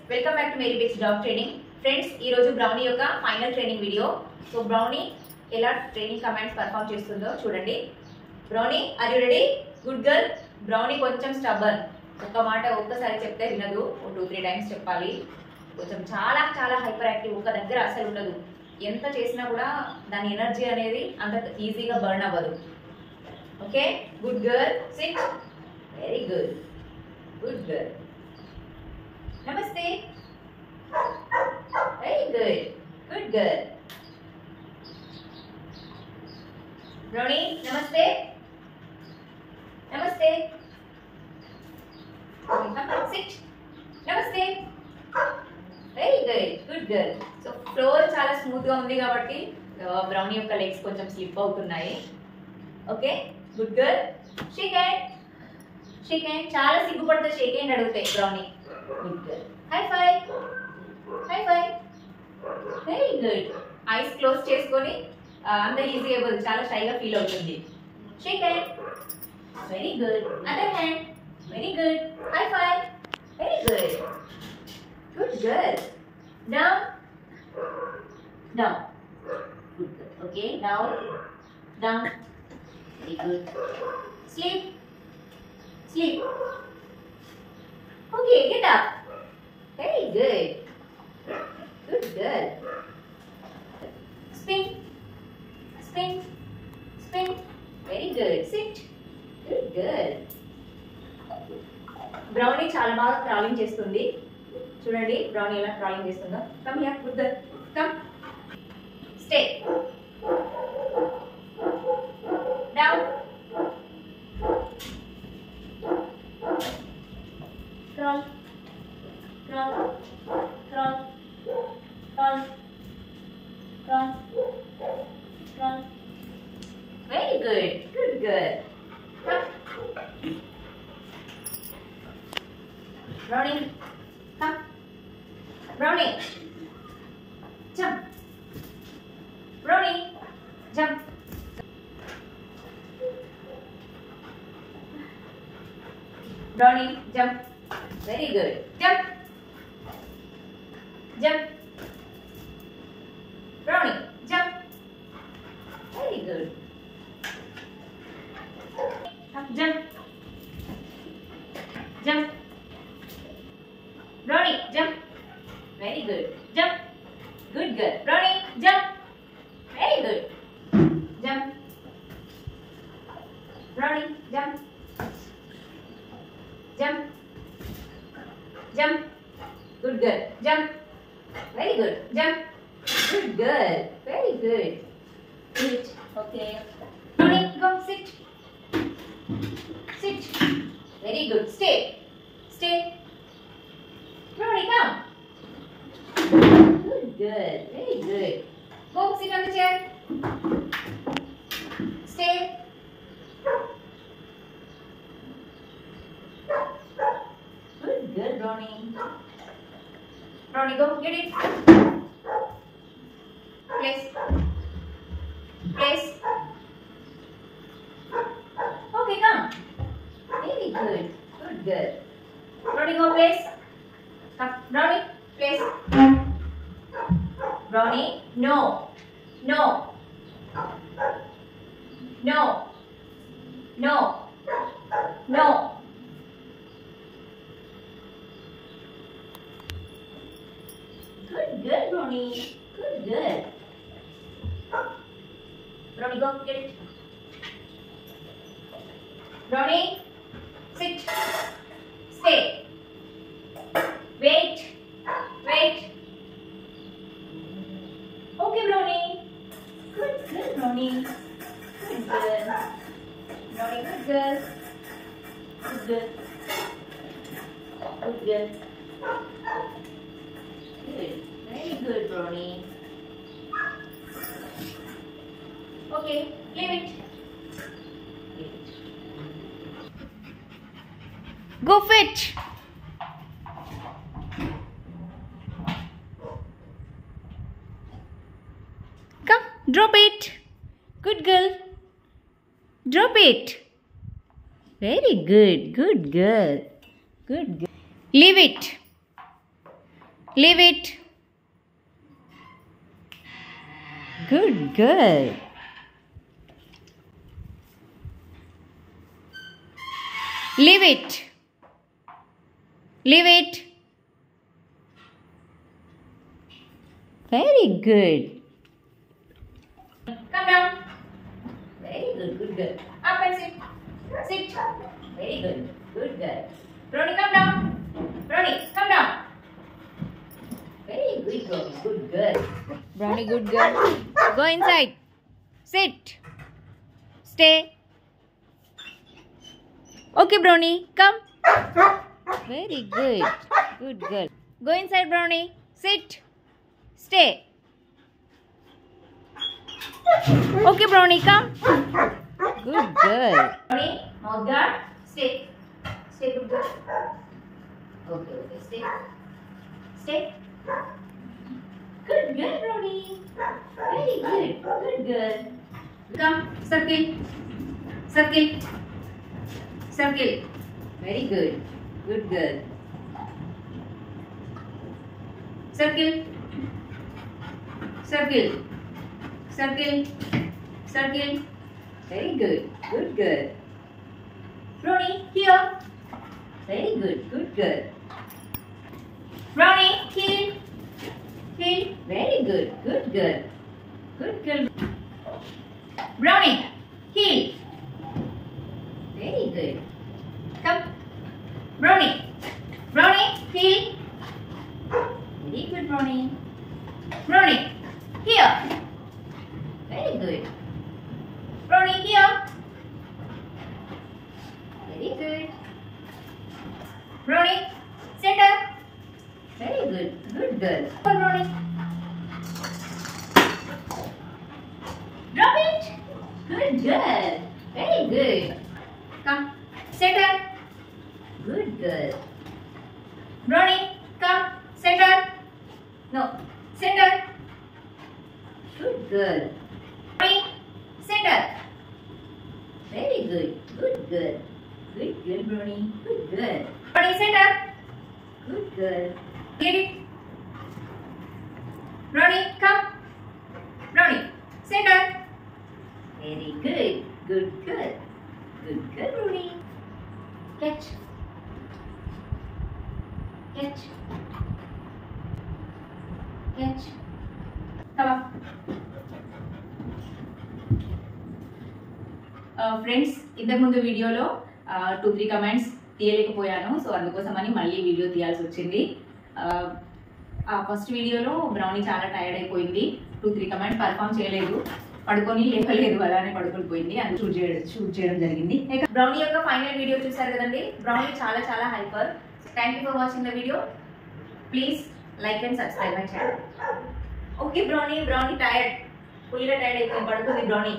Welcome back to Mary base dog training. Friends, ఈ రోజు Brownie యొక్క final training video. So Brownie ఎలా training commands perform చేస్తుందో చూడండి. Brownie, are you ready? Good girl. Brownie కొంచెం stubborn, ఒక్క మాట ఒక్కసారి చెప్తే వినదు, 2-3 టైమ్స్ చెప్పాలి. కొంచెం చాలా చాలా హైపర్ యాక్టివ్, ఒక దగ్గర అసలు ఉండదు. ఎంత చేసినా కూడా దాని ఎనర్జీ అనేది అంత ఈజీగా బర్న్ అవ్వదు. Okay, good girl, sit. Very good, good girl. Namaste. Very good, good girl. Brownie, namaste. Namaste. Sit. Namaste. Very good, good girl. So floor చాలా స్మూత్ గా ఉంది కాబట్టి బ్రౌనీ యొక్క లెగ్స్ కొంచెం స్లిప్ అవుతున్నాయి. Okay, good girl. Shake hand. Shake hand. చాలా సిగ్గుపడితే shake hand అడుగుతాయి Brownie. Good girl. High five. High five. Very good. Eyes close చేసుకొని అంత ఈజీగా ఇవ్వదు, చాలా షైగా ఫీల్ అవుతుంది. Shake hand. Very good. Other hand. Very good. High five. Very good. Good girl. Down. Down. Good girl. Okay, down. Down. Very good. Sleep. Sleep. Okay, get up. Very good. Good girl. Spin. Spin. Spin. Very good. Sit. Good girl. Brownie చాలా బాగా crawling చేస్తుంది. చూడండి brownie ఎలా crawling చేస్తుందో. Come here, good girl. Come. Stay. Down. Crawl, crawl, crawl, crawl, crawl, crawl. Very good, good girl. Come. Brownie, come. Brownie, jump. Brownie, jump. Brownie, jump. Very good. Jump. Jump. Brownie, jump. Very good. Jump. Jump. Brownie, jump. Very good. Jump. Good girl. Brownie, jump. Very good. Jump. Brownie, jump. Jump. Jump. Good girl. Jump. Very good. Jump. Good girl. Very good. Sit. Okay. Brownie, go sit. Sit. Very good. Stay. Stay. Brownie, come. Good girl. Very good. Go sit on the chair. Stay. Good, Brownie. Brownie, go get it. Place. Place. Okay, come. Very good. Good girl. Brownie, go place. Come, Brownie, place. Brownie, no. No. No. No. No. Good girl, Brownie. Good girl. Brownie, go get it. Brownie, sit. Stay. Wait. Wait. Okay, Brownie. Good girl, Brownie. Good girl. Brownie, good girl. Good girl. Good girl. Good. Very good, Brownie. Okay, leave it. Leave it. Go fetch. Come, drop it. Good girl. Drop it. Very good. Good girl. Good girl. Leave it. Leave it. Good girl. Leave it. Leave it. Very good. Come down. Very good. Good girl. Up and sit. Sit. Very good. Good girl. Brownie, come down. Brownie, come down. Very good girl. Good girl. Brownie, good girl. Go inside. Sit. Stay. Okay, Brownie, come. Very good. Good girl. Go inside, Brownie. Sit. Stay. Okay, Brownie, come. Good girl. Brownie, mouth guard. Stay. Stay, good girl. Okay, stay. Stay. Good girl, Brownie. Very good. Good girl. Come, circle. Circle. Circle. Very good. Good girl. Circle. Circle. Circle. Circle. Very good. Good girl. Brownie, here. Very good. Good girl. Brownie, heel. Heel. Very good. Good girl. Good girl. Brownie, heel. Very good. Come. Brownie. Brownie, heel. Very good, Brownie. Brownie, here. Very good. Brownie, here. Very good. Brownie, center. Very good. Good girl. Come, Brownie. Drop it. Good girl. Very good. Come. Center. Good girl. Brownie, come. Center. No. Center. Good girl. Brownie, center. Very good. Good girl. Good girl, Brownie. Good girl. Brownie, center. Good girl. Get it. Brownie, come. Brownie, center. Very good. Good girl. Good girl, Brownie. Catch. Catch. Catch. Come up. Friends ఇంతకుముందు వీడియోలో 2-3 comments తీయలేకపోయాను. So అందుకోసమని మళ్ళీ video తీయాల్సి వచ్చింది. ఆ first వీడియోలో brownie చాలా tired అయిపోయింది. 2-3 కమెంట్స్ పర్ఫామ్ చేయలేదు, పడుకొని లేపలేదు, అలానే పడుకొని పోయింది. అది షూట్ చేయడం జరిగింది. బ్రౌనీ యొక్క ఫైనల్ వీడియో చూసారు కదండి. బ్రౌనీ చాలా చాలా hyper. Thank you for watching the video. Please like and subscribe my channel. Okay brownie, brownie tired, ఫుల్గా టైర్డ్ అయిపోయింది, పడుకుంది బ్రౌనీ.